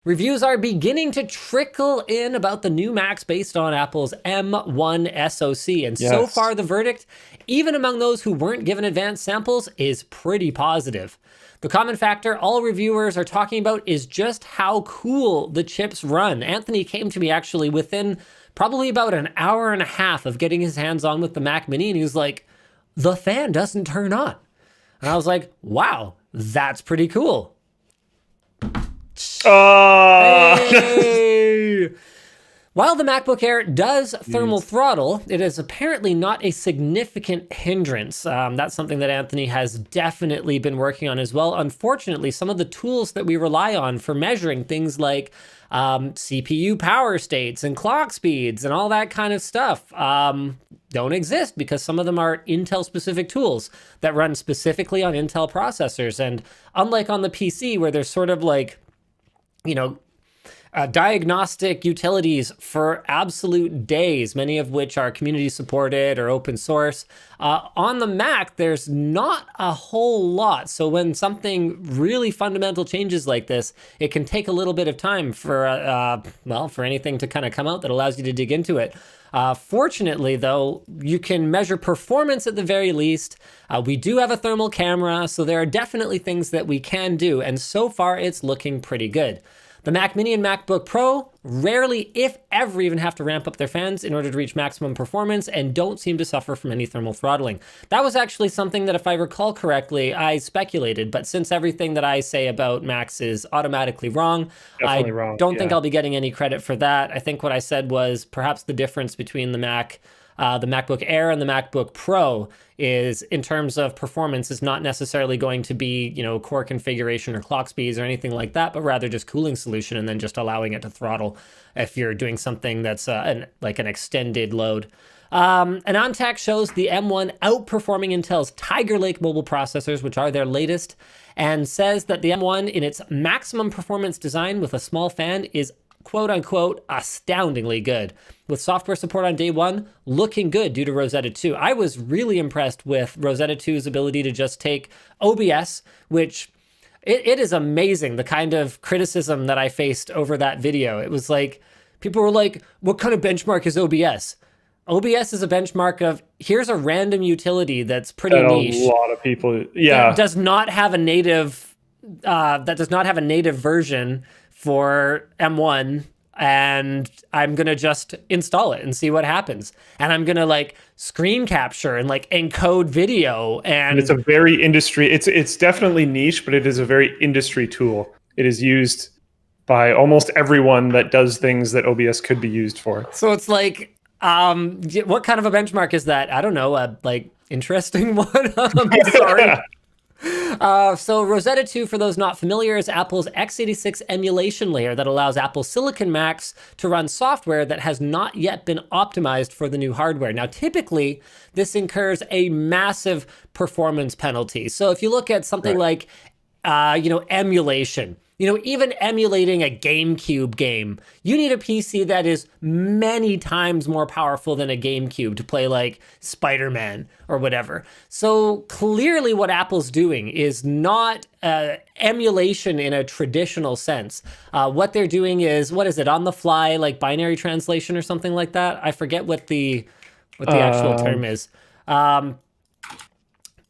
Reviews are beginning to trickle in about the new Macs based on Apple's M1 SoC, and so Yes. far the verdict, even among those who weren't given advanced samples, is pretty positive. The common factor all reviewers are talking about is just how cool the chips run. Anthony came to me actually within probably about an hour and a half of getting his hands on with the Mac Mini, and he was like, the fan doesn't turn on. And I was like, wow, that's pretty cool. Uh, Hey! While the MacBook Air does thermal throttle, it is apparently not a significant hindrance. That's something that Anthony has definitely been working on as well. Unfortunately, some of the tools that we rely on for measuring things like CPU power states and clock speeds and all that kind of stuff don't exist because some of them are Intel-specific tools that run specifically on Intel processors. And unlike on the PC, where there's sort of like, diagnostic utilities for absolute days, many of which are community supported or open source. On the Mac, there's not a whole lot. So when something really fundamental changes like this, it can take a little bit of time for, for anything to kind of come out that allows you to dig into it. Fortunately, though, you can measure performance at the very least. We do have a thermal camera, so there are definitely things that we can do, and so far it's looking pretty good. The Mac Mini and MacBook Pro rarely, if ever, even have to ramp up their fans in order to reach maximum performance and don't seem to suffer from any thermal throttling. That was actually something that, if I recall correctly, I speculated, but since everything that I say about Macs is automatically wrong, Definitely I wrong. don't think Yeah. I'll be getting any credit for that. I think what I said was perhaps the difference between the MacBook Air and the MacBook Pro is, in terms of performance, is not necessarily going to be, core configuration or clock speeds or anything like that, but rather just cooling solution and then just allowing it to throttle if you're doing something that's an extended load. AnandTech shows the M1 outperforming Intel's Tiger Lake mobile processors, which are their latest, and says that the M1 in its maximum performance design with a small fan is quote unquote astoundingly good, with software support on day one looking good due to Rosetta 2. I was really impressed with Rosetta 2's ability to just take OBS, which it is amazing the kind of criticism that I faced over that video. It was like, people were like, what kind of benchmark is OBS? OBS is a benchmark of, here's a random utility that's pretty That niche. a lot of people, That yeah. does not have a native version for M1, and I'm gonna just install it and see what happens. And I'm gonna screen capture and encode video, and It's a very industry. It's definitely niche, but it is a very industry tool. It is used by almost everyone that does things that OBS could be used for. so it's like, what kind of a benchmark is that? I don't know, a interesting one. Sorry. So Rosetta 2, for those not familiar, is Apple's x86 emulation layer that allows Apple Silicon Macs to run software that has not yet been optimized for the new hardware. Now, typically, this incurs a massive performance penalty. So if you look at something like, emulation, even emulating a GameCube game, you need a PC that is many times more powerful than a GameCube to play like Spider-Man or whatever. So clearly what Apple's doing is not emulation in a traditional sense. What they're doing is, what is it, on the fly, like binary translation or something like that? I forget what the actual term is. But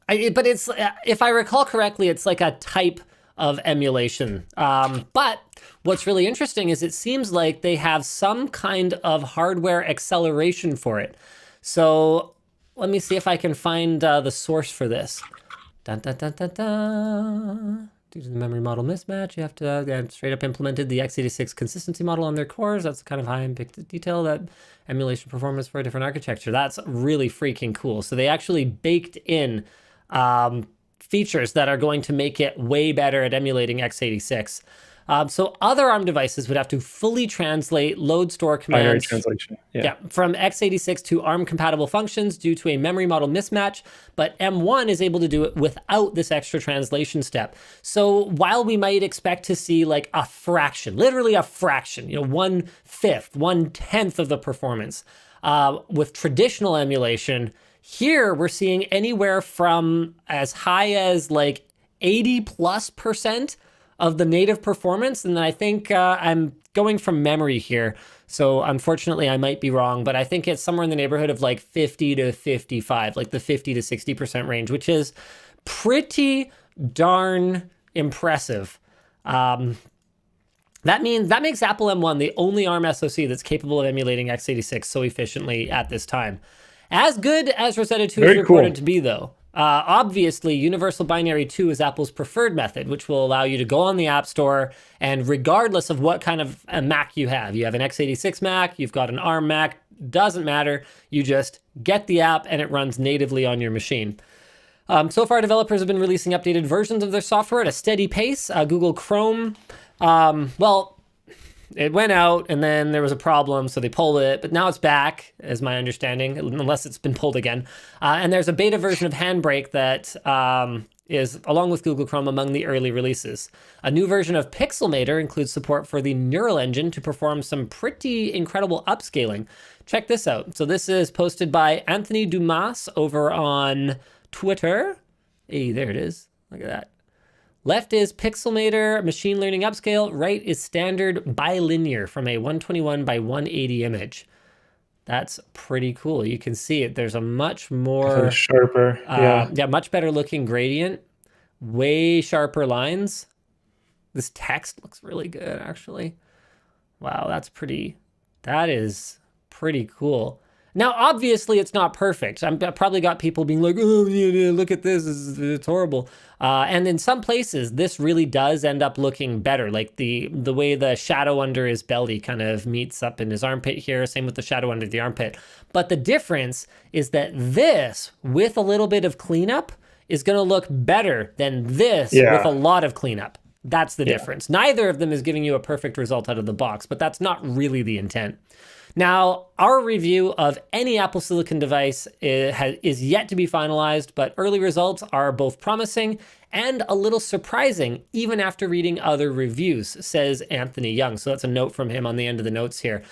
it's, if I recall correctly, it's like a type of emulation. But what's really interesting is it seems like they have some kind of hardware acceleration for it. So let me see if I can find the source for this. Dun, dun, dun, dun, dun. Due to the memory model mismatch, you have to straight up implemented the x86 consistency model on their cores. That's kind of high in detail, that emulation performance for a different architecture. That's really freaking cool. So they actually baked in features that are going to make it way better at emulating x86. So other ARM devices would have to fully translate load store Binary commands translation. Yeah. from x86 to ARM compatible functions due to a memory model mismatch, but M1 is able to do it without this extra translation step. So while we might expect to see like a fraction, literally a fraction, 1/5, 1/10 of the performance with traditional emulation, here we're seeing anywhere from as high as 80+% of the native performance. And I think I'm going from memory here. So unfortunately, I might be wrong, but I think it's somewhere in the neighborhood of like 50 to 55, like the 50 to 60% range, which is pretty darn impressive. That makes Apple M1 the only ARM SoC that's capable of emulating x86 so efficiently at this time. As good as Rosetta 2 is reported to be, though, obviously Universal Binary 2 is Apple's preferred method, which will allow you to go on the App Store and regardless of what kind of a Mac you have an x86 Mac, you've got an ARM Mac, doesn't matter. You just get the app and it runs natively on your machine. So far, developers have been releasing updated versions of their software at a steady pace. Google Chrome, well, it went out and then there was a problem, so they pulled it, but now it's back, as my understanding, unless it's been pulled again. And there's a beta version of Handbrake that is, along with Google Chrome, among the early releases. A new version of Pixelmator includes support for the Neural Engine to perform some pretty incredible upscaling. Check this out. So this is posted by Anthony Dumas over on Twitter. Hey, there it is. Look at that. Left is Pixelmator machine learning upscale. Right is standard bilinear from a 121 by 180 image. That's pretty cool. You can see it. There's a much more sharper, much better looking gradient, way sharper lines. This text looks really good, actually. Wow, that is pretty cool. Now, obviously, it's not perfect. I've probably got people being like, oh, yeah, look at this, it's horrible. And in some places, this really does end up looking better. Like the way the shadow under his belly kind of meets up in his armpit here, same with the shadow under the armpit. But the difference is that this, with a little bit of cleanup, is going to look better than this with a lot of cleanup. That's the difference. Neither of them is giving you a perfect result out of the box, but that's not really the intent. Now, our review of any Apple Silicon device is yet to be finalized, but early results are both promising and a little surprising, even after reading other reviews, says Anthony Young. So that's a note from him on the end of the notes here.